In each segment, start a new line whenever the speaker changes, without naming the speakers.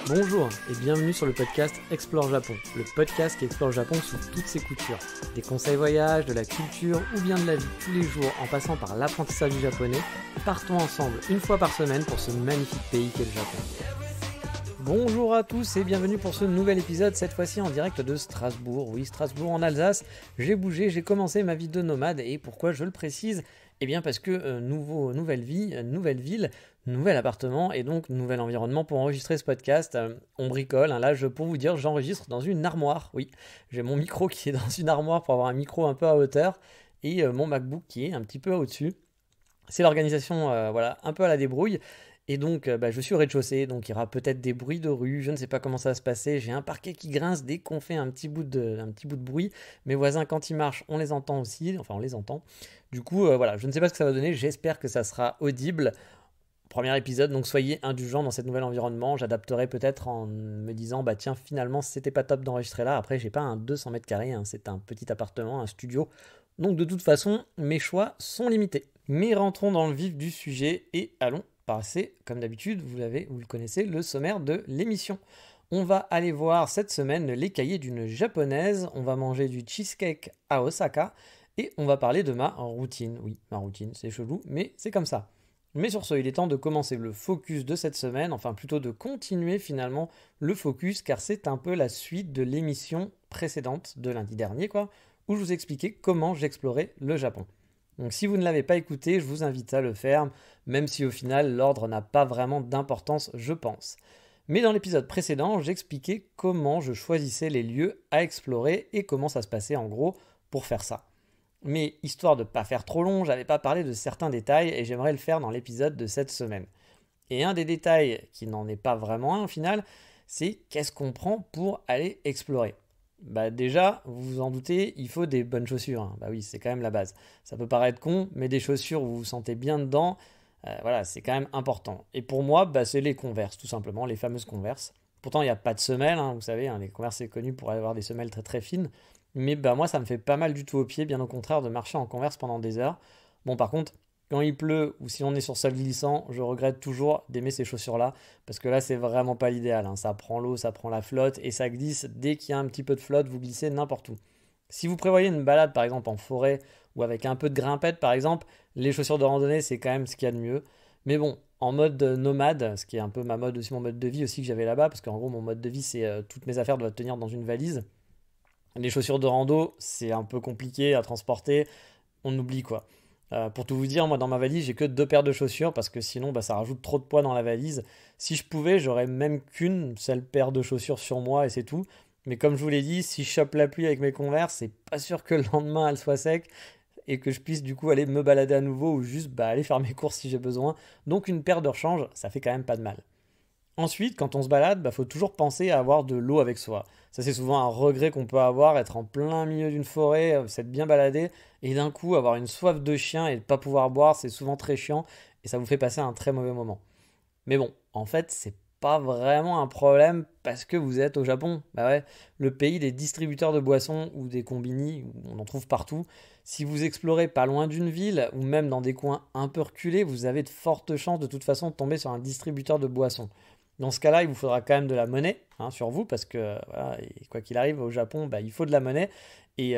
Bonjour et bienvenue sur le podcast Explore Japon, le podcast qui explore le Japon sous toutes ses coutures. Des conseils voyage, de la culture ou bien de la vie tous les jours en passant par l'apprentissage du japonais, partons ensemble une fois par semaine pour ce magnifique pays qu'est le Japon. Bonjour à tous et bienvenue pour ce nouvel épisode, cette fois-ci en direct de Strasbourg. Oui, Strasbourg en Alsace, j'ai bougé, j'ai commencé ma vie de nomade et pourquoi je le précise ? Eh bien parce que nouvelle vie, nouvelle ville, nouvel appartement et donc nouvel environnement pour enregistrer ce podcast. On bricole, hein, là pour vous dire, j'enregistre dans une armoire. Oui, j'ai mon micro qui est dans une armoire pour avoir un micro un peu à hauteur et mon MacBook qui est un petit peu au-dessus. C'est l'organisation un peu à la débrouille. Et donc, je suis au rez-de-chaussée, donc il y aura peut-être des bruits de rue, je ne sais pas comment ça va se passer. J'ai un parquet qui grince dès qu'on fait un petit bout de bruit. Mes voisins, quand ils marchent, on les entend aussi, enfin on les entend. Du coup, je ne sais pas ce que ça va donner, j'espère que ça sera audible. Premier épisode, donc soyez indulgents dans cet nouvel environnement. J'adapterai peut-être en me disant, tiens, finalement, c'était pas top d'enregistrer là. Après, j'ai pas un 200 mètres carrés, hein, c'est un petit appartement, un studio. Donc de toute façon, mes choix sont limités. Mais rentrons dans le vif du sujet et allons passer, comme d'habitude, vous le connaissez, le sommaire de l'émission. On va aller voir cette semaine les cahiers d'une japonaise, on va manger du cheesecake à Osaka et on va parler de ma routine. Oui, ma routine, c'est chelou, mais c'est comme ça. Mais sur ce, il est temps de commencer le focus de cette semaine, enfin plutôt de continuer finalement le focus, car c'est un peu la suite de l'émission précédente de lundi dernier, où je vous expliquais comment j'explorais le Japon. Donc si vous ne l'avez pas écouté, je vous invite à le faire, même si au final l'ordre n'a pas vraiment d'importance, je pense. Mais dans l'épisode précédent, j'expliquais comment je choisissais les lieux à explorer et comment ça se passait en gros pour faire ça. Mais histoire de ne pas faire trop long, j'avais pas parlé de certains détails et j'aimerais le faire dans l'épisode de cette semaine. Et un des détails qui n'en est pas vraiment un au final, c'est qu'est-ce qu'on prend pour aller explorer. Déjà, vous vous en doutez, il faut des bonnes chaussures. Hein. Oui, c'est quand même la base. Ça peut paraître con, mais des chaussures où vous vous sentez bien dedans, c'est quand même important. Et pour moi, c'est les Converse, tout simplement, les fameuses Converse. Pourtant, il n'y a pas de semelles, hein, vous savez, les Converse c'est connu pour avoir des semelles très très fines. Mais moi, ça me fait pas mal du tout au pied, bien au contraire, de marcher en Converse pendant des heures. Bon, par contre, quand il pleut ou si on est sur sol glissant, je regrette toujours d'aimer ces chaussures-là parce que là, c'est vraiment pas l'idéal. Hein. Ça prend l'eau, ça prend la flotte et ça glisse. Dès qu'il y a un petit peu de flotte, vous glissez n'importe où. Si vous prévoyez une balade, par exemple, en forêt ou avec un peu de grimpette, par exemple, les chaussures de randonnée, c'est quand même ce qu'il y a de mieux. Mais bon, en mode nomade, ce qui est un peu ma mode aussi, mon mode de vie aussi que j'avais là-bas, parce qu'en gros, mon mode de vie, c'est toutes mes affaires doivent tenir dans une valise. Les chaussures de rando, c'est un peu compliqué à transporter. On oublie quoi. Pour tout vous dire, moi dans ma valise, j'ai que 2 paires de chaussures parce que sinon ça rajoute trop de poids dans la valise. Si je pouvais, j'aurais même qu'une seule paire de chaussures sur moi et c'est tout. Mais comme je vous l'ai dit, si je chope la pluie avec mes Converse, c'est pas sûr que le lendemain elle soit sec et que je puisse du coup aller me balader à nouveau ou juste aller faire mes courses si j'ai besoin. Donc une paire de rechange, ça fait quand même pas de mal. Ensuite, quand on se balade, faut toujours penser à avoir de l'eau avec soi. Ça, c'est souvent un regret qu'on peut avoir, être en plein milieu d'une forêt, s'être bien baladé, et d'un coup avoir une soif de chien et ne pas pouvoir boire, c'est souvent très chiant, et ça vous fait passer un très mauvais moment. Mais bon, en fait, c'est pas vraiment un problème parce que vous êtes au Japon. Le pays des distributeurs de boissons ou des combini, on en trouve partout. Si vous explorez pas loin d'une ville ou même dans des coins un peu reculés, vous avez de fortes chances de toute façon de tomber sur un distributeur de boissons. Dans ce cas-là, il vous faudra quand même de la monnaie sur vous parce que et quoi qu'il arrive au Japon, il faut de la monnaie. Et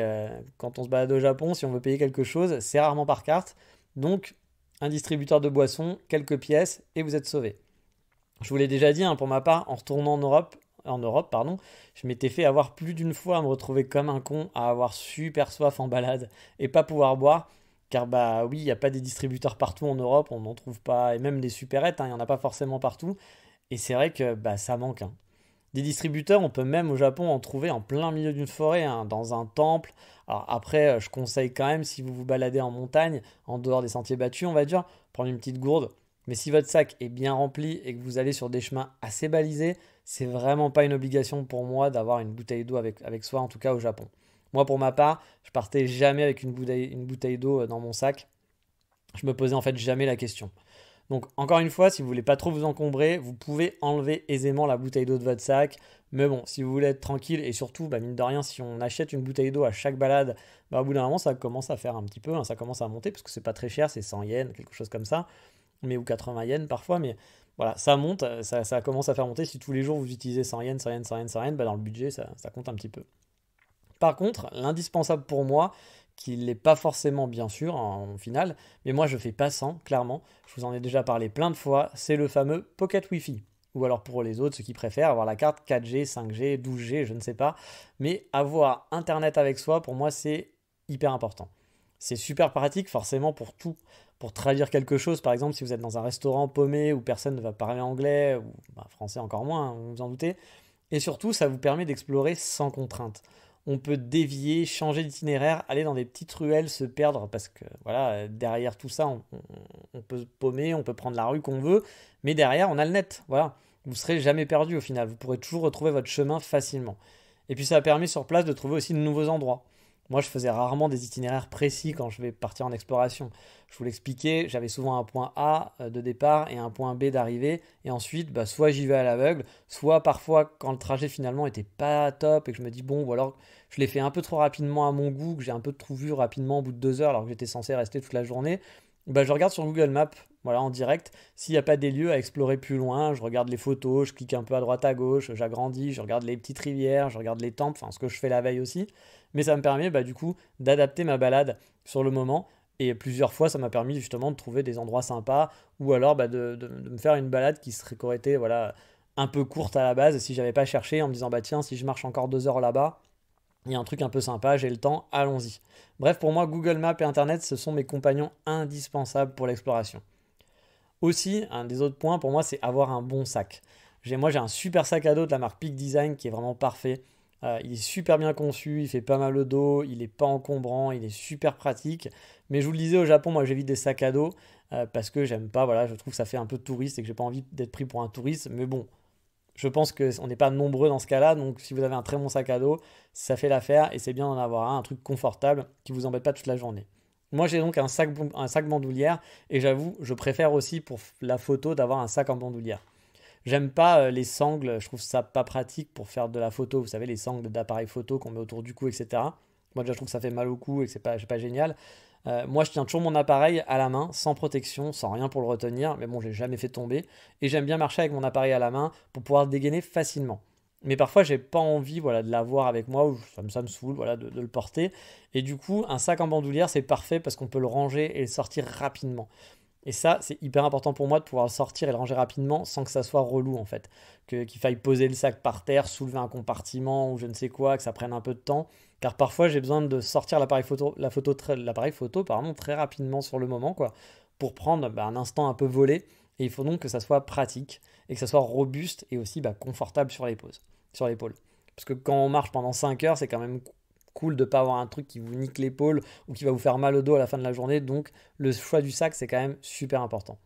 quand on se balade au Japon, si on veut payer quelque chose, c'est rarement par carte. Donc, un distributeur de boissons, quelques pièces et vous êtes sauvé. Je vous l'ai déjà dit, pour ma part, en retournant en Europe, je m'étais fait avoir plus d'une fois à me retrouver comme un con, à avoir super soif en balade et pas pouvoir boire. Car oui, il n'y a pas des distributeurs partout en Europe, on n'en trouve pas, et même des supérettes, il n'y en a pas forcément partout. Et c'est vrai que ça manque. Hein. Des distributeurs, on peut même au Japon en trouver en plein milieu d'une forêt, dans un temple. Alors après, je conseille quand même, si vous vous baladez en montagne, en dehors des sentiers battus, on va dire, prendre une petite gourde. Mais si votre sac est bien rempli et que vous allez sur des chemins assez balisés, c'est vraiment pas une obligation pour moi d'avoir une bouteille d'eau avec soi, en tout cas au Japon. Moi, pour ma part, je partais jamais avec une bouteille d'eau dans mon sac. Je me posais en fait jamais la question. Donc encore une fois, si vous voulez pas trop vous encombrer, vous pouvez enlever aisément la bouteille d'eau de votre sac. Mais bon, si vous voulez être tranquille et surtout, mine de rien, si on achète une bouteille d'eau à chaque balade, au bout d'un moment, ça commence à faire un petit peu, ça commence à monter parce que c'est pas très cher, c'est 100 yens, quelque chose comme ça, ou 80 yens parfois. Mais Voilà, ça monte, ça commence à faire monter. Si tous les jours vous utilisez 100 yens, 100 yens, 100 yens, 100 yens, bah dans le budget, ça compte un petit peu. Par contre, l'indispensable pour moi, qui n'est pas forcément bien sûr en final, mais moi je fais pas sans, clairement, je vous en ai déjà parlé plein de fois, c'est le fameux Pocket Wi-Fi. Ou alors pour les autres, ceux qui préfèrent avoir la carte 4G, 5G, 12G, je ne sais pas. Mais avoir Internet avec soi, pour moi, c'est hyper important. C'est super pratique forcément pour tout. Pour traduire quelque chose, par exemple, si vous êtes dans un restaurant paumé où personne ne va parler anglais, ou bah, français encore moins, hein, vous vous en doutez. Et surtout, ça vous permet d'explorer sans contrainte. On peut dévier, changer d'itinéraire, aller dans des petites ruelles, se perdre, parce que voilà, derrière tout ça, on peut se paumer, on peut prendre la rue qu'on veut, mais derrière, on a le net. Voilà, vous ne serez jamais perdu au final, vous pourrez toujours retrouver votre chemin facilement. Et puis ça a permis sur place de trouver aussi de nouveaux endroits. Moi, je faisais rarement des itinéraires précis quand je vais partir en exploration. Je vous l'expliquais, j'avais souvent un point A de départ et un point B d'arrivée. Et ensuite, bah, soit j'y vais à l'aveugle, soit parfois quand le trajet finalement était pas top et que je me dis bon, ou alors je l'ai fait un peu trop rapidement à mon goût, que j'ai un peu trop vu rapidement au bout de 2 heures alors que j'étais censé rester toute la journée, bah, je regarde sur Google Maps, voilà, en direct, s'il n'y a pas des lieux à explorer plus loin, je regarde les photos, je clique un peu à droite à gauche, j'agrandis, je regarde les petites rivières, je regarde les temples, enfin ce que je fais la veille aussi. Mais ça me permet bah, du coup d'adapter ma balade sur le moment. Et plusieurs fois, ça m'a permis justement de trouver des endroits sympas ou alors bah, de me faire une balade qui aurait été voilà, un peu courte à la base si j'avais pas cherché en me disant bah tiens, si je marche encore 2 heures là-bas, il y a un truc un peu sympa, j'ai le temps, allons-y. Bref, pour moi, Google Maps et Internet, ce sont mes compagnons indispensables pour l'exploration. Aussi, un des autres points pour moi, c'est avoir un bon sac. Moi, j'ai un super sac à dos de la marque Peak Design qui est vraiment parfait. Il est super bien conçu, il fait pas mal au dos, il n'est pas encombrant, il est super pratique. Mais je vous le disais, au Japon, moi j'évite des sacs à dos parce que j'aime pas, voilà, je trouve que ça fait un peu touriste et que j'ai pas envie d'être pris pour un touriste. Mais bon, je pense qu'on n'est pas nombreux dans ce cas-là, donc si vous avez un très bon sac à dos, ça fait l'affaire et c'est bien d'en avoir un truc confortable qui vous embête pas toute la journée. Moi j'ai donc un sac bandoulière et j'avoue, je préfère aussi pour la photo d'avoir un sac en bandoulière. J'aime pas les sangles, je trouve ça pas pratique pour faire de la photo, vous savez, les sangles d'appareil photo qu'on met autour du cou, etc. Moi déjà je trouve que ça fait mal au cou et que c'est pas génial. Moi, je tiens toujours mon appareil à la main, sans protection, sans rien pour le retenir, mais bon, j'ai jamais fait tomber. Et j'aime bien marcher avec mon appareil à la main pour pouvoir dégainer facilement. Mais parfois, j'ai pas envie, voilà, de l'avoir avec moi, ou ça me saoule, voilà, de le porter. Et du coup, un sac en bandoulière, c'est parfait parce qu'on peut le ranger et le sortir rapidement. Et ça, c'est hyper important pour moi de pouvoir le sortir et le ranger rapidement sans que ça soit relou en fait. Qu'il faille poser le sac par terre, soulever un compartiment ou je ne sais quoi, que ça prenne un peu de temps. Car parfois j'ai besoin de sortir l'appareil photo pardon, très rapidement sur le moment quoi, pour prendre bah, un instant un peu volé. Et il faut donc que ça soit pratique et que ça soit robuste et aussi bah, confortable sur l'épaule. Parce que quand on marche pendant 5 heures, c'est quand même cool de ne pas avoir un truc qui vous nique l'épaule ou qui va vous faire mal au dos à la fin de la journée. Donc le choix du sac, c'est quand même super important.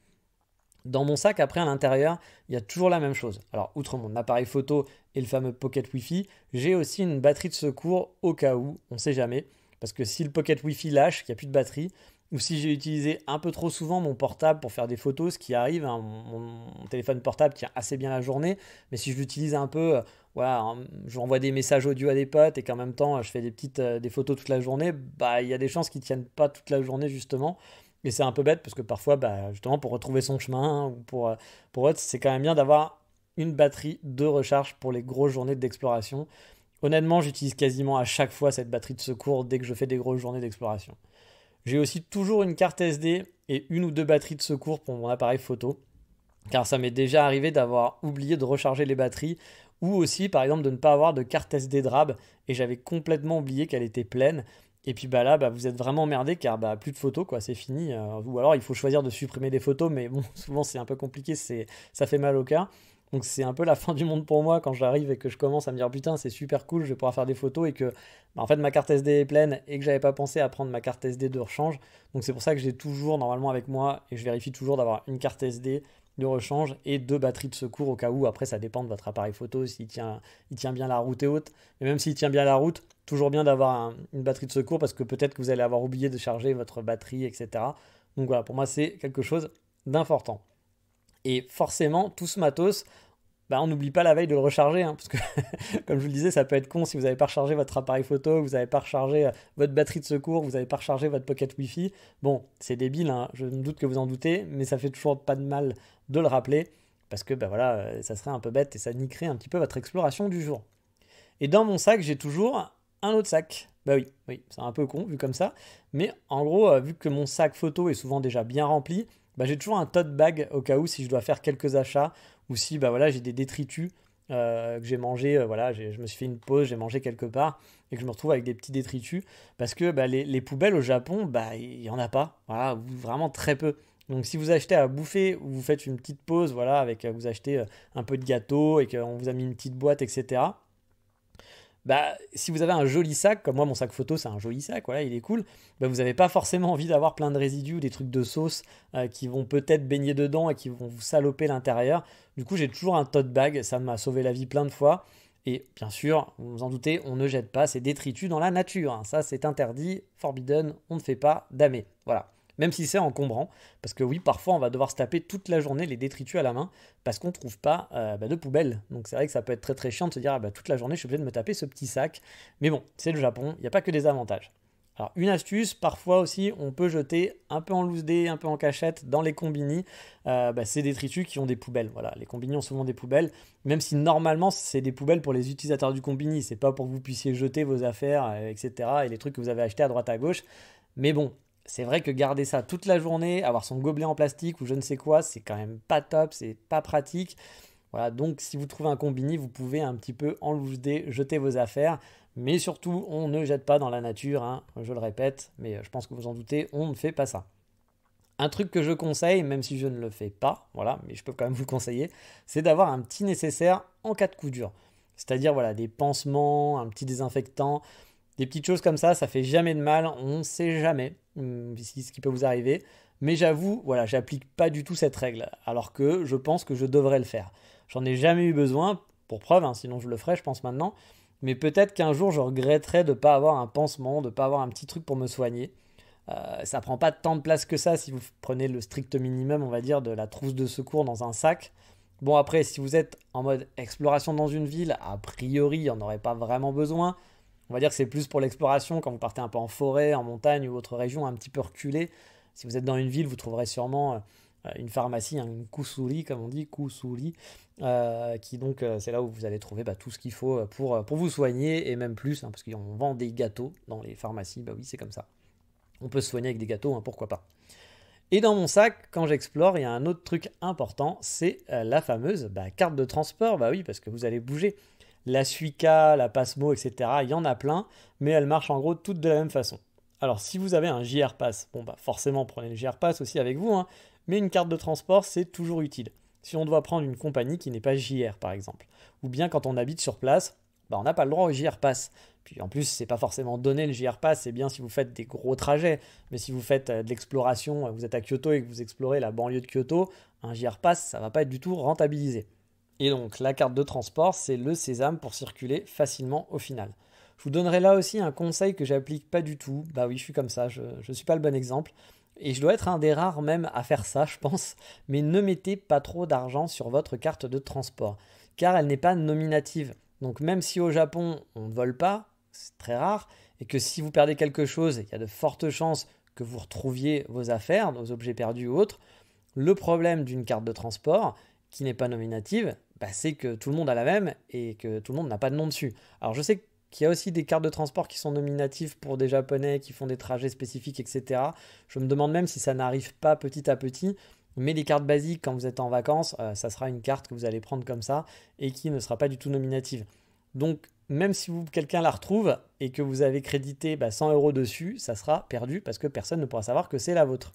Dans mon sac, après, à l'intérieur, il y a toujours la même chose. Alors, outre mon appareil photo et le fameux Pocket Wi-Fi, j'ai aussi une batterie de secours au cas où, on ne sait jamais. Parce que si le Pocket Wi-Fi lâche, qu'il n'y a plus de batterie, ou si j'ai utilisé un peu trop souvent mon portable pour faire des photos, ce qui arrive, hein, mon téléphone portable tient assez bien la journée, mais si je l'utilise un peu, voilà, je envoie des messages audio à des potes et qu'en même temps je fais des photos toute la journée, bah il y a des chances qu'ils ne tiennent pas toute la journée justement. Et c'est un peu bête parce que parfois, bah, justement, pour retrouver son chemin hein, ou pour autre, c'est quand même bien d'avoir une batterie de recharge pour les grosses journées d'exploration. Honnêtement, j'utilise quasiment à chaque fois cette batterie de secours dès que je fais des grosses journées d'exploration. J'ai aussi toujours une carte SD et une ou deux batteries de secours pour mon appareil photo, car ça m'est déjà arrivé d'avoir oublié de recharger les batteries ou aussi par exemple de ne pas avoir de carte SD DRAB et j'avais complètement oublié qu'elle était pleine. Et puis bah là, bah, vous êtes vraiment emmerdé car bah, plus de photos, quoi, c'est fini. Ou alors il faut choisir de supprimer des photos, mais bon, souvent c'est un peu compliqué, ça fait mal au cœur. Donc c'est un peu la fin du monde pour moi quand j'arrive et que je commence à me dire putain c'est super cool, je vais pouvoir faire des photos et que bah, en fait ma carte SD est pleine et que j'avais pas pensé à prendre ma carte SD de rechange. Donc c'est pour ça que j'ai toujours normalement avec moi et je vérifie toujours d'avoir une carte SD de rechange et deux batteries de secours au cas où. Après ça dépend de votre appareil photo s'il tient bien la route et haute. Mais même s'il tient bien la route, toujours bien d'avoir une batterie de secours parce que peut-être que vous allez avoir oublié de charger votre batterie, etc. Donc voilà, pour moi c'est quelque chose d'important. Et forcément, tout ce matos, bah, on n'oublie pas la veille de le recharger, hein, parce que comme je vous le disais, ça peut être con si vous n'avez pas rechargé votre appareil photo, vous n'avez pas rechargé votre batterie de secours, vous n'avez pas rechargé votre pocket Wi-Fi. Bon, c'est débile, hein, je me doute que vous en doutez, mais ça fait toujours pas de mal de le rappeler. parce que bah voilà, ça serait un peu bête et ça niquerait un petit peu votre exploration du jour. Et dans mon sac, j'ai toujours un autre sac. Bah oui, c'est un peu con vu comme ça. Mais en gros, vu que mon sac photo est souvent déjà bien rempli, bah j'ai toujours un tote bag au cas où si je dois faire quelques achats ou si bah voilà, j'ai des détritus que j'ai mangé, voilà, je me suis fait une pause, j'ai mangé quelque part et que je me retrouve avec des petits détritus parce que bah, les poubelles au Japon, bah il n'y en a pas, voilà, ou vraiment très peu. Donc si vous achetez à bouffer ou vous faites une petite pause, voilà, avec vous achetez un peu de gâteau et qu'on vous a mis une petite boîte, etc. Bah, si vous avez un joli sac, comme moi mon sac photo c'est un joli sac, voilà, il est cool, bah, vous n'avez pas forcément envie d'avoir plein de résidus ou des trucs de sauce qui vont peut-être baigner dedans et qui vont vous saloper l'intérieur. Du coup j'ai toujours un tote bag, ça m'a sauvé la vie plein de fois. Et bien sûr, vous vous en doutez, on ne jette pas ces détritus dans la nature, hein. Ça c'est interdit, forbidden, on ne fait pas, damé. Voilà. Même si c'est encombrant, parce que oui, parfois on va devoir se taper toute la journée les détritus à la main, parce qu'on ne trouve pas de poubelle. Donc c'est vrai que ça peut être très très chiant de se dire, ah, bah, toute la journée je suis obligé de me taper ce petit sac. Mais bon, c'est le Japon, il n'y a pas que des avantages. Alors une astuce, parfois aussi on peut jeter un peu en loose day, un peu en cachette dans les combini, ces détritus qui ont des poubelles. Voilà, les combini ont souvent des poubelles, même si normalement c'est des poubelles pour les utilisateurs du combini, c'est pas pour que vous puissiez jeter vos affaires, etc. et les trucs que vous avez achetés à droite à gauche. Mais bon, c'est vrai que garder ça toute la journée, avoir son gobelet en plastique ou je ne sais quoi, c'est quand même pas top, c'est pas pratique. Voilà, donc si vous trouvez un combini, vous pouvez un petit peu en loose day jeter vos affaires. Mais surtout, on ne jette pas dans la nature, hein, je le répète, mais je pense que vous en doutez, on ne fait pas ça. Un truc que je conseille, même si je ne le fais pas, voilà, mais je peux quand même vous le conseiller, c'est d'avoir un petit nécessaire en cas de coup dur. C'est-à-dire voilà, des pansements, un petit désinfectant, des petites choses comme ça fait jamais de mal, on ne sait jamais ce qui peut vous arriver. Mais j'avoue, voilà, j'applique pas du tout cette règle, alors que je pense que je devrais le faire. J'en ai jamais eu besoin, pour preuve, hein, sinon je le ferais, je pense maintenant. Mais peut-être qu'un jour je regretterais de ne pas avoir un pansement, de ne pas avoir un petit truc pour me soigner. Ça prend pas tant de place que ça si vous prenez le strict minimum, on va dire, de la trousse de secours dans un sac. Bon après, si vous êtes en mode exploration dans une ville, a priori, il n'y en aurait pas vraiment besoin. On va dire que c'est plus pour l'exploration quand vous partez un peu en forêt, en montagne ou autre région un petit peu reculée. Si vous êtes dans une ville, vous trouverez sûrement une pharmacie, une kusuri comme on dit, kusuri, qui donc c'est là où vous allez trouver tout ce qu'il faut pour vous soigner et même plus, hein, parce qu'on vend des gâteaux dans les pharmacies, bah oui c'est comme ça. On peut se soigner avec des gâteaux, hein, pourquoi pas. Et dans mon sac, quand j'explore, il y a un autre truc important, c'est la fameuse carte de transport, bah oui, parce que vous allez bouger. La Suica, la Passmo, etc., il y en a plein, mais elles marchent en gros toutes de la même façon. Alors si vous avez un JR Pass, bon bah forcément prenez le JR Pass aussi avec vous, hein, mais une carte de transport c'est toujours utile. Si on doit prendre une compagnie qui n'est pas JR par exemple, ou bien quand on habite sur place, on n'a pas le droit au JR Pass. Puis en plus, c'est pas forcément donné le JR Pass, c'est bien si vous faites des gros trajets, mais si vous faites de l'exploration, vous êtes à Kyoto et que vous explorez la banlieue de Kyoto, un JR Pass ça va pas être du tout rentabilisé. Et donc la carte de transport, c'est le sésame pour circuler facilement au final. Je vous donnerai là aussi un conseil que j'applique pas du tout. Bah oui, je suis comme ça, je ne suis pas le bon exemple. Et je dois être un des rares même à faire ça, je pense. Mais ne mettez pas trop d'argent sur votre carte de transport, car elle n'est pas nominative. Donc même si au Japon, on ne vole pas, c'est très rare, et que si vous perdez quelque chose, il y a de fortes chances que vous retrouviez vos affaires, vos objets perdus ou autres. Le problème d'une carte de transport, qui n'est pas nominative, c'est que tout le monde a la même et que tout le monde n'a pas de nom dessus. Alors je sais qu'il y a aussi des cartes de transport qui sont nominatives pour des Japonais qui font des trajets spécifiques, etc. Je me demande même si ça n'arrive pas petit à petit. Mais les cartes basiques, quand vous êtes en vacances, ça sera une carte que vous allez prendre comme ça et qui ne sera pas du tout nominative. Donc même si quelqu'un la retrouve et que vous avez crédité 100 € dessus, ça sera perdu parce que personne ne pourra savoir que c'est la vôtre.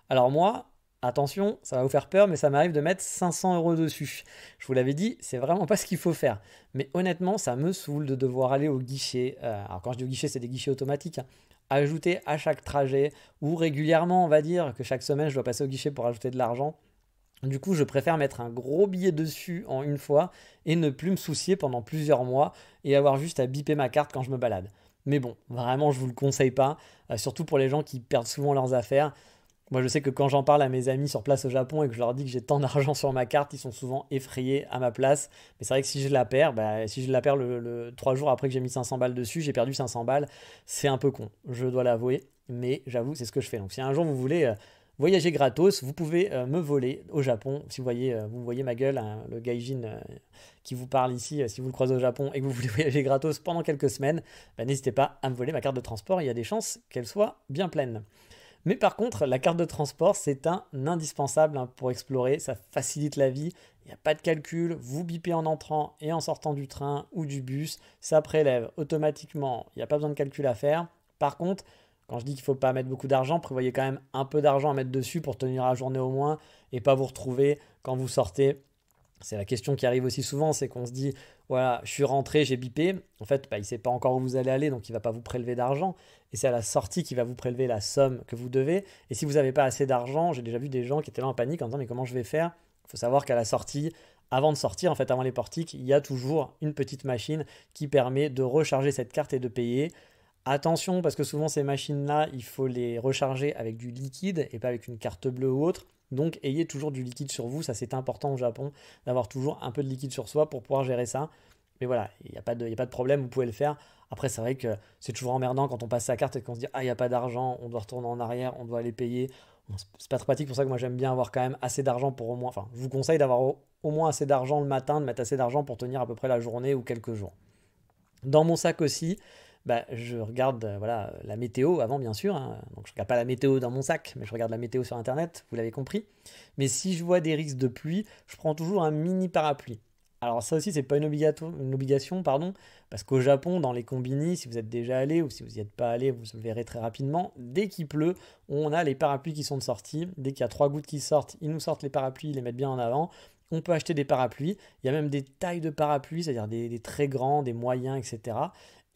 Alors moi, attention, ça va vous faire peur, mais ça m'arrive de mettre 500 € dessus. Je vous l'avais dit, c'est vraiment pas ce qu'il faut faire. Mais honnêtement, ça me saoule de devoir aller au guichet. Alors quand je dis au guichet, c'est des guichets automatiques, hein. Ajouter à chaque trajet, ou régulièrement, on va dire, que chaque semaine, je dois passer au guichet pour ajouter de l'argent. Du coup, je préfère mettre un gros billet dessus en une fois et ne plus me soucier pendant plusieurs mois et avoir juste à biper ma carte quand je me balade. Mais bon, vraiment, je vous le conseille pas, surtout pour les gens qui perdent souvent leurs affaires. Moi, je sais que quand j'en parle à mes amis sur place au Japon et que je leur dis que j'ai tant d'argent sur ma carte, ils sont souvent effrayés à ma place. Mais c'est vrai que si je la perds, si je la perds 3 jours après que j'ai mis 500 balles dessus, j'ai perdu 500 balles. C'est un peu con, je dois l'avouer. Mais j'avoue, c'est ce que je fais. Donc si un jour vous voulez voyager gratos, vous pouvez me voler au Japon. Si vous voyez ma gueule, hein, le gaijin qui vous parle ici, si vous le croisez au Japon et que vous voulez voyager gratos pendant quelques semaines, n'hésitez pas à me voler ma carte de transport, il y a des chances qu'elle soit bien pleine. Mais par contre, la carte de transport, c'est un indispensable pour explorer, ça facilite la vie, il n'y a pas de calcul, vous bipez en entrant et en sortant du train ou du bus, ça prélève automatiquement, il n'y a pas besoin de calcul à faire. Par contre, quand je dis qu'il ne faut pas mettre beaucoup d'argent, prévoyez quand même un peu d'argent à mettre dessus pour tenir la journée au moins et pas vous retrouver quand vous sortez. C'est la question qui arrive aussi souvent, c'est qu'on se dit, voilà, je suis rentré, j'ai bipé. En fait, il ne sait pas encore où vous allez aller, donc il ne va pas vous prélever d'argent. Et c'est à la sortie qu'il va vous prélever la somme que vous devez. Et si vous n'avez pas assez d'argent, j'ai déjà vu des gens qui étaient là en panique en disant, mais comment je vais faire? Il faut savoir qu'à la sortie, avant de sortir, en fait, avant les portiques, il y a toujours une petite machine qui permet de recharger cette carte et de payer. Attention, parce que souvent ces machines-là, il faut les recharger avec du liquide et pas avec une carte bleue ou autre. Donc ayez toujours du liquide sur vous, ça c'est important au Japon, d'avoir toujours un peu de liquide sur soi pour pouvoir gérer ça. Mais voilà, il n'y a pas de problème, vous pouvez le faire. Après, c'est vrai que c'est toujours emmerdant quand on passe sa carte et qu'on se dit ah, il n'y a pas d'argent, on doit retourner en arrière, on doit aller payer. Bon, c'est pas très pratique, pour ça que moi j'aime bien avoir quand même assez d'argent pour au moins. Enfin, je vous conseille d'avoir au moins assez d'argent le matin, de mettre assez d'argent pour tenir à peu près la journée ou quelques jours. Dans mon sac aussi, je regarde voilà, la météo avant, bien sûr. Hein. Donc, je ne regarde pas la météo dans mon sac, mais je regarde la météo sur Internet, vous l'avez compris. Mais si je vois des risques de pluie, je prends toujours un mini parapluie. Alors ça aussi, c'est pas une obligation, pardon, parce qu'au Japon, dans les combini, si vous êtes déjà allé ou si vous n'y êtes pas allé, vous le verrez très rapidement, dès qu'il pleut, on a les parapluies qui sont de sortie. Dès qu'il y a 3 gouttes qui sortent, ils nous sortent les parapluies, ils les mettent bien en avant. On peut acheter des parapluies. Il y a même des tailles de parapluies, c'est-à-dire des très grands, des moyens, etc.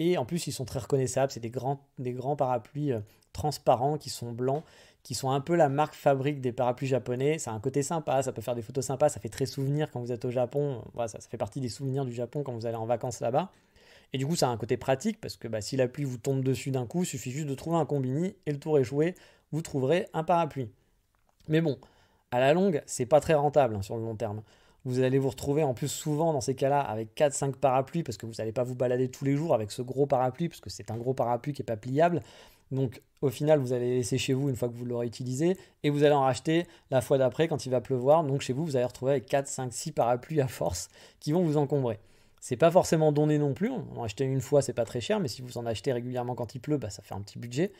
Et en plus, ils sont très reconnaissables. C'est des grands parapluies transparents qui sont blancs, qui sont un peu la marque fabrique des parapluies japonais. Ça a un côté sympa, ça peut faire des photos sympas, ça fait très souvenir quand vous êtes au Japon. Voilà, ça fait partie des souvenirs du Japon quand vous allez en vacances là-bas. Et du coup, ça a un côté pratique parce que si la pluie vous tombe dessus d'un coup, il suffit juste de trouver un combini et le tour est joué, vous trouverez un parapluie. Mais bon, à la longue, c'est pas très rentable sur le long terme. Vous allez vous retrouver en plus souvent dans ces cas-là avec 4-5 parapluies parce que vous n'allez pas vous balader tous les jours avec ce gros parapluie parce que c'est un gros parapluie qui n'est pas pliable. Donc au final, vous allez laisser chez vous une fois que vous l'aurez utilisé et vous allez en racheter la fois d'après quand il va pleuvoir. Donc chez vous, vous allez retrouver avec 4, 5, 6 parapluies à force qui vont vous encombrer. C'est pas forcément donné non plus. En acheter une fois, c'est pas très cher, mais si vous en achetez régulièrement quand il pleut, ça fait un petit budget.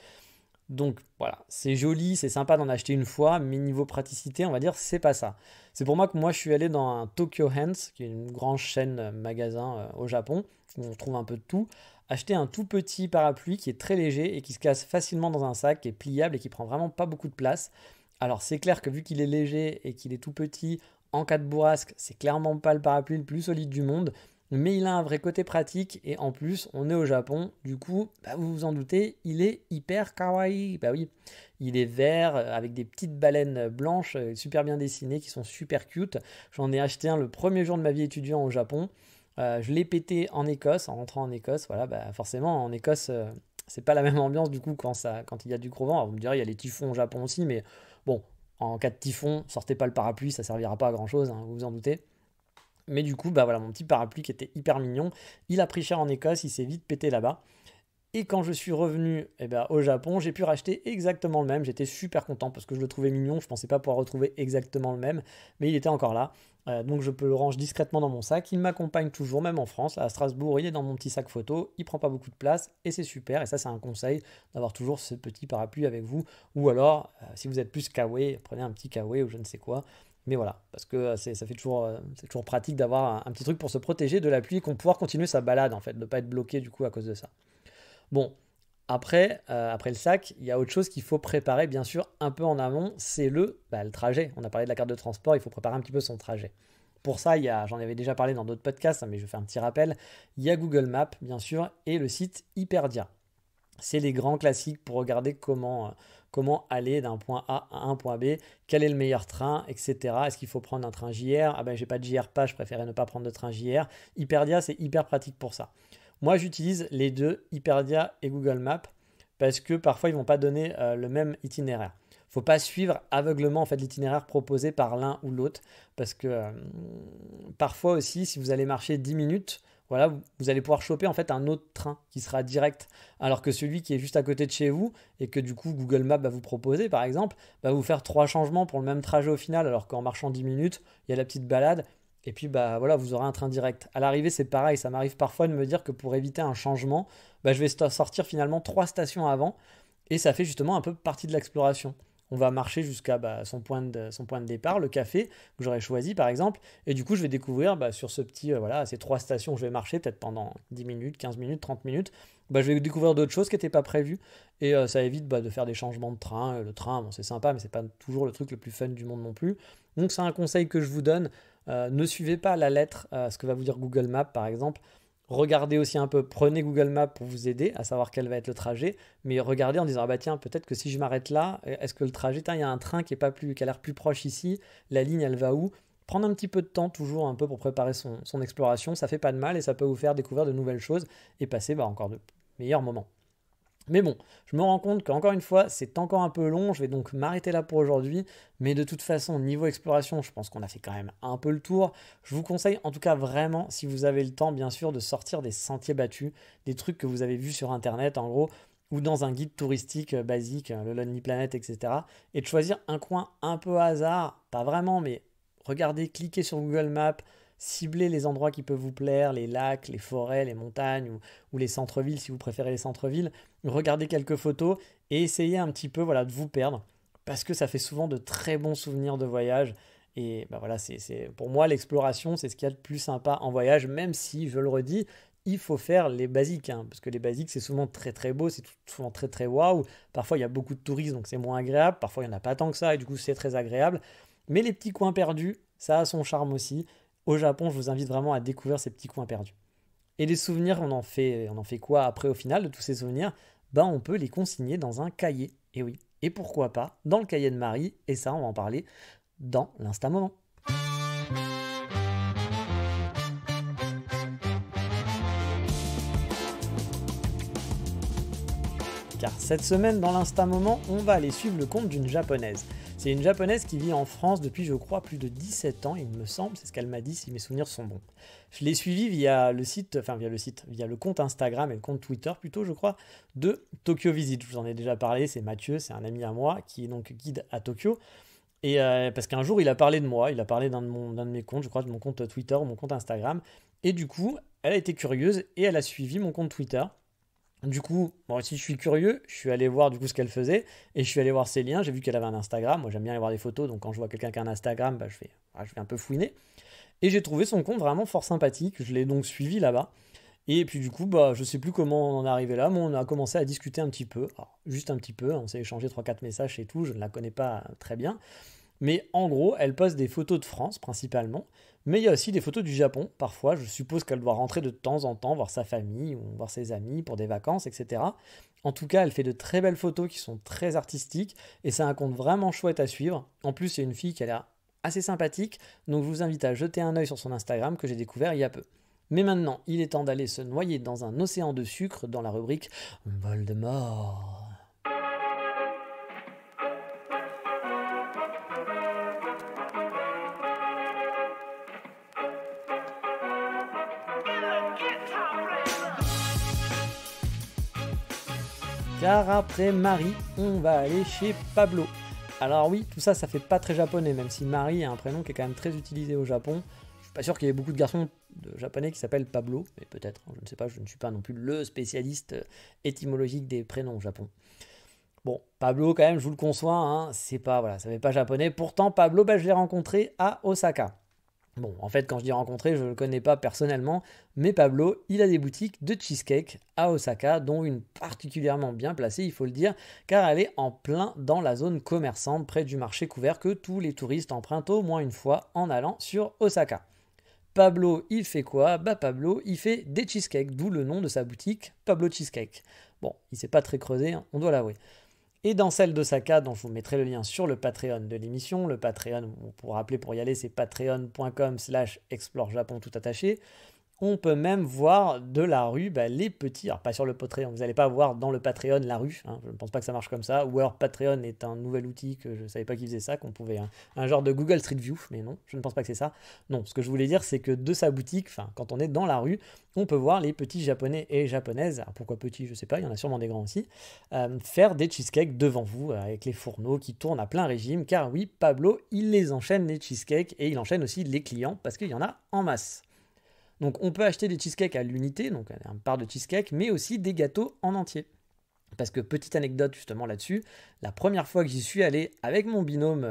Donc voilà, c'est joli, c'est sympa d'en acheter une fois, mais niveau praticité, on va dire, c'est pas ça. C'est pour moi que je suis allé dans un Tokyo Hands, qui est une grande chaîne magasin au Japon, où on trouve un peu de tout, acheter un tout petit parapluie qui est très léger et qui se casse facilement dans un sac, qui est pliable et qui prend vraiment pas beaucoup de place. Alors c'est clair que vu qu'il est léger et qu'il est tout petit, en cas de bourrasque, c'est clairement pas le parapluie le plus solide du monde. Mais il a un vrai côté pratique et en plus on est au Japon, du coup vous vous en doutez, il est hyper kawaii. Bah oui, il est vert avec des petites baleines blanches super bien dessinées qui sont super cute. J'en ai acheté un le premier jour de ma vie étudiant au Japon. Je l'ai pété en Écosse, en rentrant en Écosse. Voilà, forcément en Écosse c'est pas la même ambiance du coup quand il y a du gros vent. Alors, vous me direz il y a les typhons au Japon aussi, mais bon, en cas de typhon, sortez pas le parapluie, ça servira pas à grand chose, hein, vous vous en doutez. Mais du coup, voilà, mon petit parapluie qui était hyper mignon, il a pris cher en Écosse, il s'est vite pété là-bas. Et quand je suis revenu au Japon, j'ai pu racheter exactement le même. J'étais super content parce que je le trouvais mignon. Je ne pensais pas pouvoir retrouver exactement le même, mais il était encore là. Donc je peux le ranger discrètement dans mon sac. Il m'accompagne toujours, même en France. À Strasbourg, il est dans mon petit sac photo. Il prend pas beaucoup de place et c'est super. Et ça, c'est un conseil d'avoir toujours ce petit parapluie avec vous. Ou alors, si vous êtes plus kawaii, prenez un petit kawaii ou je ne sais quoi. Mais voilà, parce que c'est toujours pratique d'avoir un petit truc pour se protéger de la pluie et qu'on pouvoir continuer sa balade en fait, de ne pas être bloqué du coup à cause de ça. Bon, après le sac, il y a autre chose qu'il faut préparer bien sûr un peu en amont, c'est le trajet. On a parlé de la carte de transport, il faut préparer un petit peu son trajet. Pour ça, j'en avais déjà parlé dans d'autres podcasts, mais je vais faire un petit rappel. Il y a Google Maps bien sûr et le site Hyperdia. C'est les grands classiques pour regarder comment aller d'un point A à un point B, quel est le meilleur train, etc. Est-ce qu'il faut prendre un train JR? Ah ben j'ai pas de JR pas, je préférais ne pas prendre de train JR. Hyperdia, c'est hyper pratique pour ça. Moi, j'utilise les deux, Hyperdia et Google Maps, parce que parfois, ils ne vont pas donner le même itinéraire. Il ne faut pas suivre aveuglement en fait, l'itinéraire proposé par l'un ou l'autre, parce que parfois aussi, si vous allez marcher 10 minutes, voilà, vous allez pouvoir choper en fait un autre train qui sera direct, alors que celui qui est juste à côté de chez vous et que du coup Google Maps va vous proposer par exemple, va vous faire 3 changements pour le même trajet au final, alors qu'en marchant 10 minutes, il y a la petite balade. Et puis bah voilà, vous aurez un train direct. À l'arrivée, c'est pareil, ça m'arrive parfois de me dire que pour éviter un changement, bah, je vais sortir finalement 3 stations avant, et ça fait justement un peu partie de l'exploration. On va marcher jusqu'à son point de départ, le café que j'aurais choisi par exemple, et du coup je vais découvrir sur ce petit, voilà, ces 3 stations où je vais marcher peut-être pendant 10 minutes, 15 minutes, 30 minutes, je vais découvrir d'autres choses qui n'étaient pas prévues, et ça évite de faire des changements de train. Le train, bon, c'est sympa, mais c'est pas toujours le truc le plus fun du monde non plus. Donc c'est un conseil que je vous donne. Ne suivez pas à la lettre ce que va vous dire Google Maps par exemple. Regardez aussi un peu, prenez Google Maps pour vous aider à savoir quel va être le trajet, mais regardez en disant, ah bah tiens, peut-être que si je m'arrête là, est-ce que le trajet, il y a un train qui a l'air plus proche ici, la ligne elle va où? Prendre un petit peu de temps toujours un peu pour préparer son exploration, ça fait pas de mal et ça peut vous faire découvrir de nouvelles choses et passer encore de meilleurs moments. Mais bon, je me rends compte qu'encore une fois, c'est encore un peu long, je vais donc m'arrêter là pour aujourd'hui, mais de toute façon, niveau exploration, je pense qu'on a fait quand même un peu le tour. Je vous conseille en tout cas vraiment, si vous avez le temps bien sûr, de sortir des sentiers battus, des trucs que vous avez vus sur internet en gros, ou dans un guide touristique basique, le Lonely Planet, etc. Et de choisir un coin un peu hasard, pas vraiment, mais regardez, cliquez sur Google Maps, ciblez les endroits qui peuvent vous plaire, les lacs, les forêts, les montagnes ou les centres-villes si vous préférez les centres-villes. Regardez quelques photos et essayez un petit peu de vous perdre parce que ça fait souvent de très bons souvenirs de voyage. Et voilà, pour moi, l'exploration, c'est ce qu'il y a de plus sympa en voyage, même si, je le redis, il faut faire les basiques, parce que les basiques, c'est souvent très très beau, c'est souvent très très waouh. Parfois, il y a beaucoup de touristes, donc c'est moins agréable. Parfois, il n'y en a pas tant que ça, et du coup, c'est très agréable. Mais les petits coins perdus, ça a son charme aussi. Au Japon, je vous invite vraiment à découvrir ces petits coins perdus. Et les souvenirs, on en fait quoi après au final de tous ces souvenirs? On peut les consigner dans un cahier. Et oui, et pourquoi pas dans le cahier de Marie, et ça, on va en parler dans l'Insta Moment. Car cette semaine, dans l'Insta Moment, on va aller suivre le compte d'une japonaise. C'est une japonaise qui vit en France depuis, je crois, plus de 17 ans, il me semble, c'est ce qu'elle m'a dit si mes souvenirs sont bons. Je l'ai suivie via le compte Instagram et le compte Twitter plutôt, je crois, de Tokyo Visit. Je vous en ai déjà parlé, c'est Mathieu, c'est un ami à moi qui est donc guide à Tokyo. Et parce qu'un jour, il a parlé de moi, il a parlé d'un de mes comptes, je crois, de mon compte Twitter ou mon compte Instagram. Et du coup, elle a été curieuse et elle a suivi mon compte Twitter. Du coup, si je suis curieux, je suis allé voir du coup ce qu'elle faisait et je suis allé voir ses liens. J'ai vu qu'elle avait un Instagram. Moi, j'aime bien aller voir des photos, donc quand je vois quelqu'un qui a un Instagram, je vais un peu fouiner. Et j'ai trouvé son compte vraiment fort sympathique. Je l'ai donc suivi là-bas. Et puis du coup, je sais plus comment on en est arrivé là, mais on a commencé à discuter un petit peu. Alors, juste un petit peu, on s'est échangé 3-4 messages et tout. Je ne la connais pas très bien. Mais en gros, elle poste des photos de France principalement, mais il y a aussi des photos du Japon. Parfois, je suppose qu'elle doit rentrer de temps en temps voir sa famille ou voir ses amis pour des vacances, etc. En tout cas, elle fait de très belles photos qui sont très artistiques et c'est un compte vraiment chouette à suivre. En plus, c'est une fille qui a l'air assez sympathique, donc je vous invite à jeter un œil sur son Instagram que j'ai découvert il y a peu. Mais maintenant, il est temps d'aller se noyer dans un océan de sucre dans la rubrique Voldemort. Car après Marie, on va aller chez Pablo. Alors oui, tout ça, ça fait pas très japonais, même si Marie est un prénom qui est quand même très utilisé au Japon. Je suis pas sûr qu'il y ait beaucoup de garçons japonais qui s'appellent Pablo, mais peut-être, je ne sais pas, je ne suis pas non plus le spécialiste étymologique des prénoms au Japon. Bon, Pablo, quand même, je vous le conçois, ça fait pas japonais. Pourtant, Pablo, je l'ai rencontré à Osaka. Bon, en fait, quand je dis rencontrer, je ne le connais pas personnellement, mais Pablo, il a des boutiques de cheesecake à Osaka, dont une particulièrement bien placée, il faut le dire, car elle est en plein dans la zone commerçante, près du marché couvert que tous les touristes empruntent au moins une fois en allant sur Osaka. Pablo, il fait quoi? Pablo, il fait des cheesecakes, d'où le nom de sa boutique, Pablo Cheesecake. Bon, il s'est pas très creusé, on doit l'avouer. Et dans celle d'Osaka, dont je vous mettrai le lien sur le Patreon de l'émission, le Patreon, pour rappeler, pour y aller, c'est patreon.com/explorejapon tout attaché. On peut même voir de la rue les petits, alors pas sur le Patreon, vous n'allez pas voir dans le Patreon la rue, hein, je ne pense pas que ça marche comme ça, ou alors Patreon est un nouvel outil que je ne savais pas qu'ils faisaient ça, qu'on pouvait, un genre de Google Street View, mais non, je ne pense pas que c'est ça. Non, ce que je voulais dire, c'est que de sa boutique, quand on est dans la rue, on peut voir les petits japonais et japonaises, alors pourquoi petits, je ne sais pas, il y en a sûrement des grands aussi, faire des cheesecakes devant vous, avec les fourneaux qui tournent à plein régime, car oui, Pablo, il les enchaîne les cheesecakes, et il enchaîne aussi les clients, parce qu'il y en a en masse. Donc on peut acheter des cheesecakes à l'unité, donc un part de cheesecake, mais aussi des gâteaux en entier. Parce que petite anecdote justement là-dessus, la première fois que j'y suis allé avec mon binôme,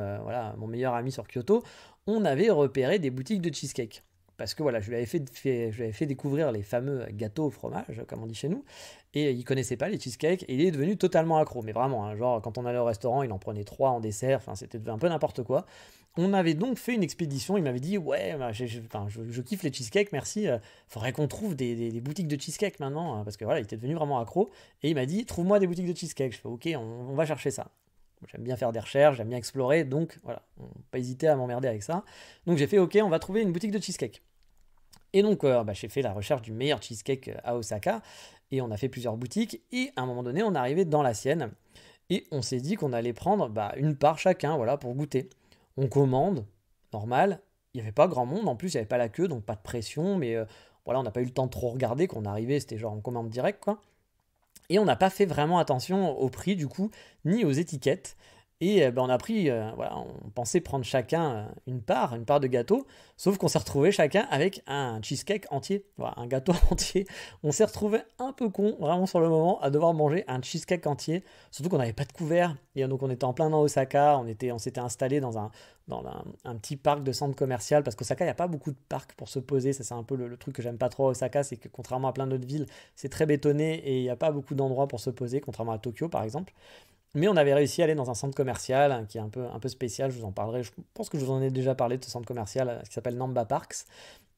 mon meilleur ami sur Kyoto, on avait repéré des boutiques de cheesecake. Parce que voilà, je lui avais fait découvrir les fameux gâteaux au fromage, comme on dit chez nous, et il connaissait pas les cheesecakes, et il est devenu totalement accro. Mais vraiment, hein, genre quand on allait au restaurant, il en prenait 3 en dessert, c'était un peu n'importe quoi. On avait donc fait une expédition, il m'avait dit ouais, je kiffe les cheesecakes, merci, faudrait qu'on trouve des boutiques de cheesecake maintenant, hein, parce que voilà, il était devenu vraiment accro, et il m'a dit trouve-moi des boutiques de cheesecake. Je fais ok, on va chercher ça. J'aime bien faire des recherches, j'aime bien explorer, donc voilà, on n'a pas hésité à m'emmerder avec ça. Donc j'ai fait ok, on va trouver une boutique de cheesecake. Et donc j'ai fait la recherche du meilleur cheesecake à Osaka, et on a fait plusieurs boutiques, et à un moment donné on est arrivé dans la sienne, et on s'est dit qu'on allait prendre une part chacun, voilà, pour goûter. On commande, normal, il n'y avait pas grand monde, en plus il n'y avait pas la queue, donc pas de pression, mais voilà, on n'a pas eu le temps de trop regarder, quand on est arrivé c'était genre en commande direct, quoi. Et on n'a pas fait vraiment attention au prix du coup, ni aux étiquettes. Et on a pris, voilà, on pensait prendre chacun une part de gâteau, sauf qu'on s'est retrouvé chacun avec un cheesecake entier, voilà, un gâteau entier. On s'est retrouvé un peu con, vraiment sur le moment, à devoir manger un cheesecake entier, surtout qu'on n'avait pas de couvert. Et donc on était en plein dans Osaka, on s'était installé dans un petit parc de centre commercial, parce qu'Osaka, il n'y a pas beaucoup de parcs pour se poser. Ça, c'est un peu le truc que j'aime pas trop à Osaka, c'est que contrairement à plein d'autres villes, c'est très bétonné et il n'y a pas beaucoup d'endroits pour se poser, contrairement à Tokyo par exemple. Mais on avait réussi à aller dans un centre commercial qui est un peu spécial, je vous en parlerai, je pense que je vous en ai déjà parlé de ce centre commercial qui s'appelle Namba Parks.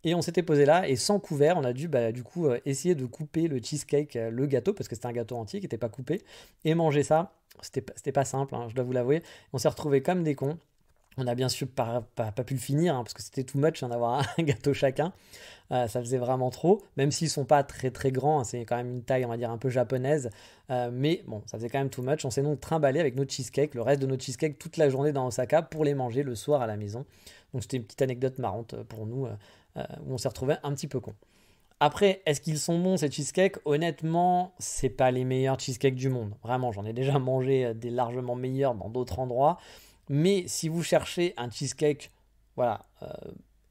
Et on s'était posé là et sans couvert, on a dû du coup essayer de couper le cheesecake, le gâteau, parce que c'était un gâteau entier qui n'était pas coupé, et manger ça. C'était pas simple, hein, je dois vous l'avouer. On s'est retrouvés comme des cons. On a bien sûr pas pu le finir, hein, parce que c'était too much d'avoir un gâteau chacun. Ça faisait vraiment trop, même s'ils sont pas très très grands, hein, c'est quand même une taille on va dire un peu japonaise, mais bon, ça faisait quand même too much. On s'est donc trimballé avec nos cheesecakes, le reste de nos cheesecakes toute la journée dans Osaka pour les manger le soir à la maison. Donc c'était une petite anecdote marrante pour nous, où on s'est retrouvé un petit peu con. Après, est-ce qu'ils sont bons ces cheesecakes? Honnêtement, c'est pas les meilleurs cheesecakes du monde. Vraiment, j'en ai déjà mangé des largement meilleurs dans d'autres endroits. Mais si vous cherchez un cheesecake, voilà,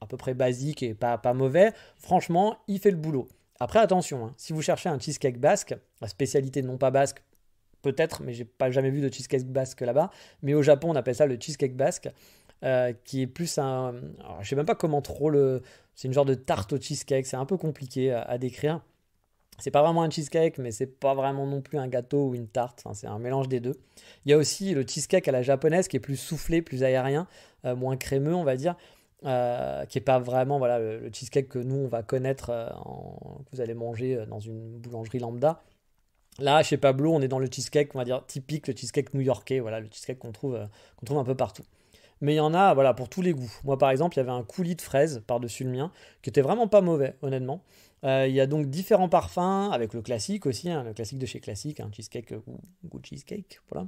à peu près basique et pas mauvais, franchement, il fait le boulot. Après, attention, hein, si vous cherchez un cheesecake basque, la spécialité non pas basque, peut-être, mais j'ai pas jamais vu de cheesecake basque là-bas, mais au Japon, on appelle ça le cheesecake basque, qui est plus un... Alors, je sais même pas comment trop le... C'est une genre de tarte au cheesecake, c'est un peu compliqué à décrire. C'est pas vraiment un cheesecake, mais c'est pas vraiment non plus un gâteau ou une tarte. Enfin, c'est un mélange des deux. Il y a aussi le cheesecake à la japonaise qui est plus soufflé, plus aérien, moins crémeux, on va dire, qui est pas vraiment voilà le cheesecake que nous on va connaître, que vous allez manger dans une boulangerie lambda. Là, chez Pablo, on est dans le cheesecake, on va dire typique, le cheesecake new-yorkais, voilà, le cheesecake qu'on trouve un peu partout. Mais il y en a, voilà, pour tous les goûts. Moi, par exemple, il y avait un coulis de fraises par-dessus le mien, qui était vraiment pas mauvais, honnêtement. Il y a donc différents parfums, avec le classique aussi, hein, le classique de chez Classique, un cheesecake goût cheesecake, voilà.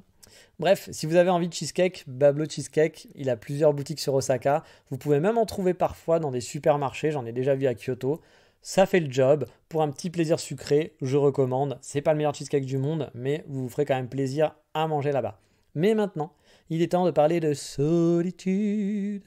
Bref, si vous avez envie de cheesecake, Bablo Cheesecake, il a plusieurs boutiques sur Osaka. Vous pouvez même en trouver parfois dans des supermarchés, j'en ai déjà vu à Kyoto. Ça fait le job. Pour un petit plaisir sucré, je recommande. C'est pas le meilleur cheesecake du monde, mais vous vous ferez quand même plaisir à manger là-bas. Mais maintenant, il est temps de parler de solitude.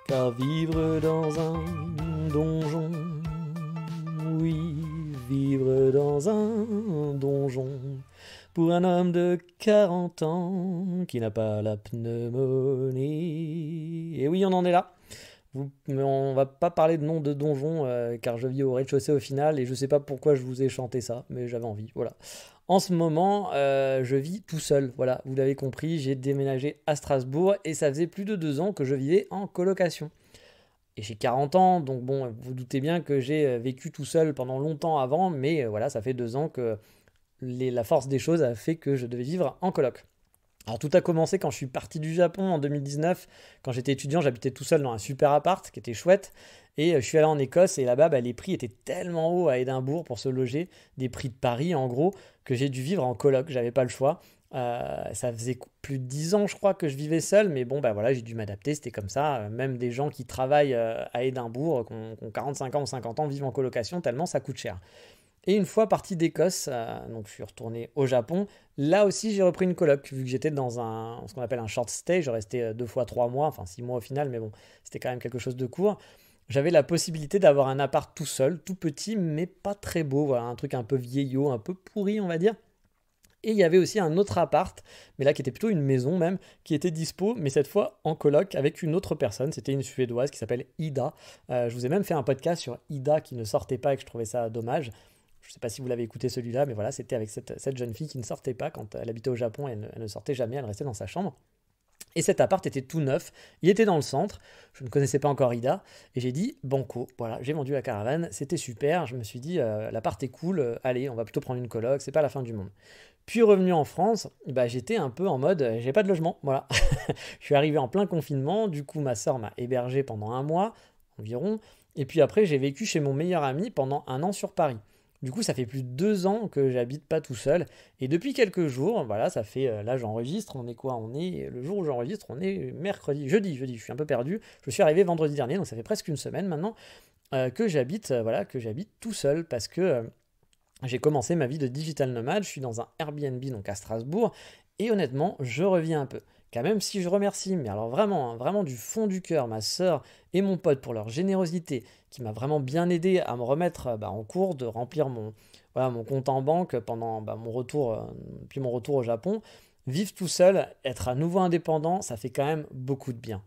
Car vivre dans un donjon, oui, vivre dans un donjon, pour un homme de 40 ans qui n'a pas la pneumonie. Et oui, on en est là. Mais on va pas parler de nom de donjon, car je vis au rez-de-chaussée au final, et je sais pas pourquoi je vous ai chanté ça, mais j'avais envie, voilà. En ce moment, je vis tout seul, voilà, vous l'avez compris, j'ai déménagé à Strasbourg, et ça faisait plus de 2 ans que je vivais en colocation. Et j'ai 40 ans, donc bon, vous doutez bien que j'ai vécu tout seul pendant longtemps avant, mais voilà, ça fait 2 ans que la force des choses a fait que je devais vivre en coloc. Alors tout a commencé quand je suis parti du Japon en 2019. Quand j'étais étudiant, j'habitais tout seul dans un super appart qui était chouette. Et je suis allé en Écosse et là-bas, les prix étaient tellement hauts à Édimbourg pour se loger, des prix de Paris en gros, que j'ai dû vivre en coloc. J'avais pas le choix. Ça faisait plus de 10 ans, je crois, que je vivais seul, mais bon, voilà, j'ai dû m'adapter, c'était comme ça. Même des gens qui travaillent à Édimbourg, qui ont 45 ans ou 50 ans, vivent en colocation, tellement ça coûte cher. Et une fois parti d'Écosse, donc je suis retourné au Japon, là aussi j'ai repris une coloc, vu que j'étais dans ce qu'on appelle un short stay, je restais 2 fois 3 mois, enfin 6 mois au final, mais bon, c'était quand même quelque chose de court. J'avais la possibilité d'avoir un appart tout seul, tout petit, mais pas très beau, voilà, un truc un peu vieillot, un peu pourri, on va dire. Et il y avait aussi un autre appart, mais là qui était plutôt une maison même, qui était dispo, mais cette fois en coloc avec une autre personne. C'était une Suédoise qui s'appelle Ida. Je vous ai même fait un podcast sur Ida qui ne sortait pas et que je trouvais ça dommage. Je ne sais pas si vous l'avez écouté celui-là, mais voilà, c'était avec cette jeune fille qui ne sortait pas quand elle habitait au Japon, elle ne sortait jamais, elle restait dans sa chambre. Et cet appart était tout neuf, il était dans le centre, je ne connaissais pas encore Ida, et j'ai dit banco, voilà, j'ai vendu la caravane, c'était super, je me suis dit l'appart est cool, allez, on va plutôt prendre une coloc, c'est pas la fin du monde. Puis revenu en France, j'étais un peu en mode, j'ai pas de logement, voilà. Je suis arrivé en plein confinement, du coup ma soeur m'a hébergé pendant 1 mois environ, et puis après j'ai vécu chez mon meilleur ami pendant 1 an sur Paris. Du coup, ça fait plus de 2 ans que j'habite pas tout seul. Et depuis quelques jours, voilà, ça fait, là j'enregistre, on est quoi? On est, le jour où j'enregistre, on est jeudi, je suis un peu perdu. Je suis arrivé vendredi dernier, donc ça fait presque une semaine maintenant, que j'habite tout seul parce que j'ai commencé ma vie de digital nomade. Je suis dans un Airbnb, donc à Strasbourg, et honnêtement, je reviens un peu. Car même si je remercie, mais alors vraiment, hein, vraiment du fond du cœur, ma sœur et mon pote pour leur générosité, qui m'a vraiment bien aidé à me remettre en cours, de remplir mon compte en banque pendant mon retour, puis mon retour au Japon, vivre tout seul, être à nouveau indépendant, ça fait quand même beaucoup de bien.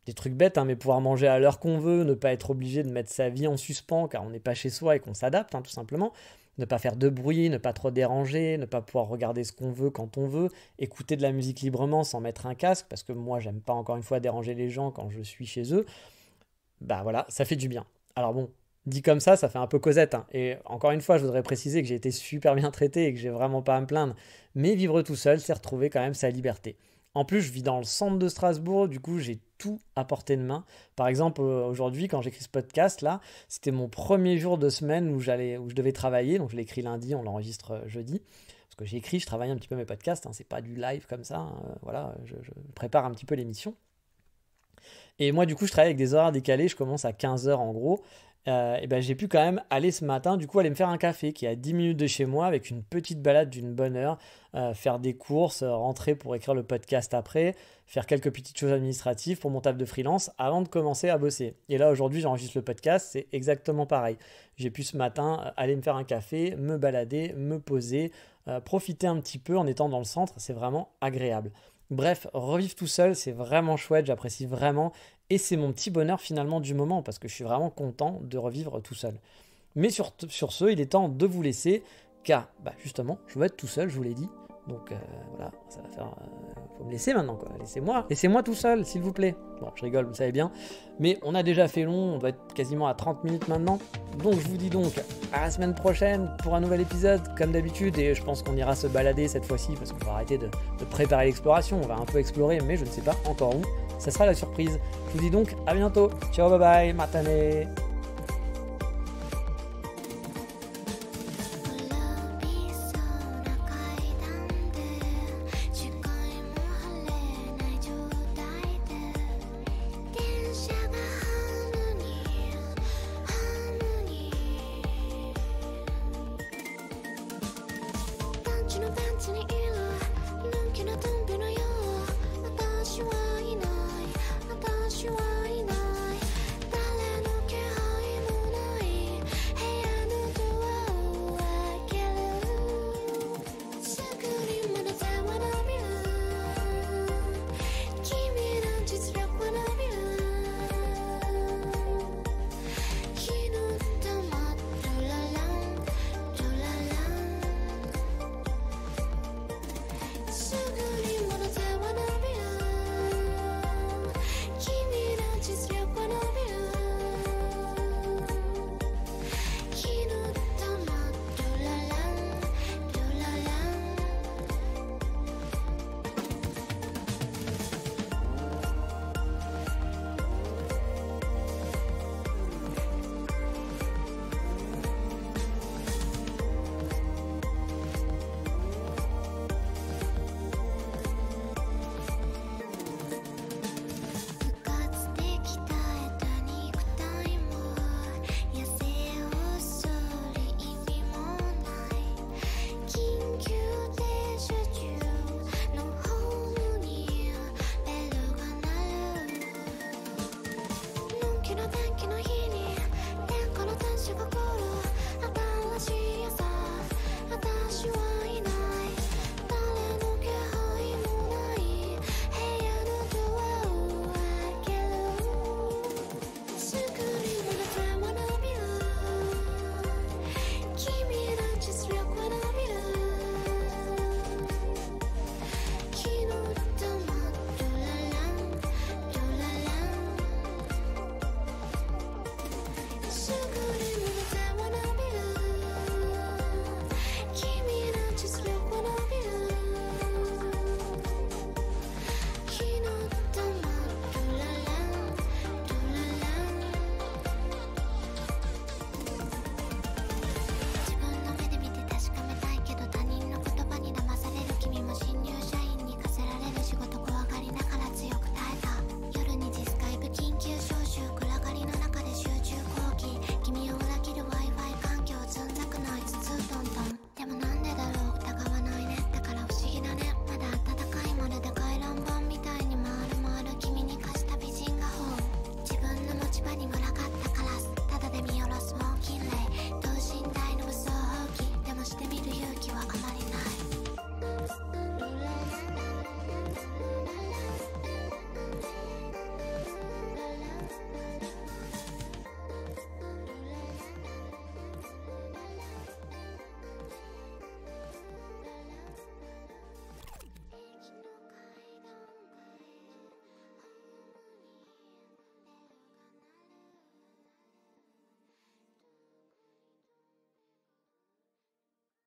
Des trucs bêtes, hein, mais pouvoir manger à l'heure qu'on veut, ne pas être obligé de mettre sa vie en suspens car on n'est pas chez soi et qu'on s'adapte, hein, tout simplement. Ne pas faire de bruit, ne pas trop déranger, ne pas pouvoir regarder ce qu'on veut quand on veut, écouter de la musique librement sans mettre un casque, parce que moi j'aime pas encore une fois déranger les gens quand je suis chez eux. Voilà, ça fait du bien. Alors bon, dit comme ça fait un peu Cosette, hein. Et encore une fois, je voudrais préciser que j'ai été super bien traité et que j'ai vraiment pas à me plaindre. Mais vivre tout seul, c'est retrouver quand même sa liberté. En plus, je vis dans le centre de Strasbourg, du coup, j'ai tout à portée de main. Par exemple, aujourd'hui, quand j'écris ce podcast, là, c'était mon premier jour de semaine où je devais travailler. Donc, je l'ai écrit lundi, on l'enregistre jeudi. Parce que je travaille un petit peu mes podcasts, hein, c'est pas du live comme ça. Hein, voilà, je prépare un petit peu l'émission. Et moi, du coup, je travaille avec des horaires décalés. Je commence à 15h en gros. J'ai pu quand même aller ce matin, du coup, aller me faire un café qui est à 10 minutes de chez moi avec une petite balade d'une bonne heure, faire des courses, rentrer pour écrire le podcast après, faire quelques petites choses administratives pour mon taf de freelance avant de commencer à bosser. Et là, aujourd'hui, j'enregistre le podcast, c'est exactement pareil. J'ai pu ce matin aller me faire un café, me balader, me poser, profiter un petit peu en étant dans le centre, c'est vraiment agréable. Bref, revivre tout seul, c'est vraiment chouette, j'apprécie vraiment. Et c'est mon petit bonheur finalement du moment parce que je suis vraiment content de revivre tout seul. Mais sur ce, il est temps de vous laisser car justement, je veux être tout seul, je vous l'ai dit. Donc voilà, ça va faire... faut me laisser maintenant, quoi. Laissez-moi tout seul, s'il vous plaît. Bon, je rigole, vous le savez bien. Mais on a déjà fait long, on doit être quasiment à 30 minutes maintenant. Donc je vous dis donc à la semaine prochaine pour un nouvel épisode, comme d'habitude. Et je pense qu'on ira se balader cette fois-ci parce qu'on va arrêter de préparer l'exploration. On va un peu explorer, mais je ne sais pas encore où. Ça sera la surprise. Je vous dis donc à bientôt. Ciao, bye bye, matane.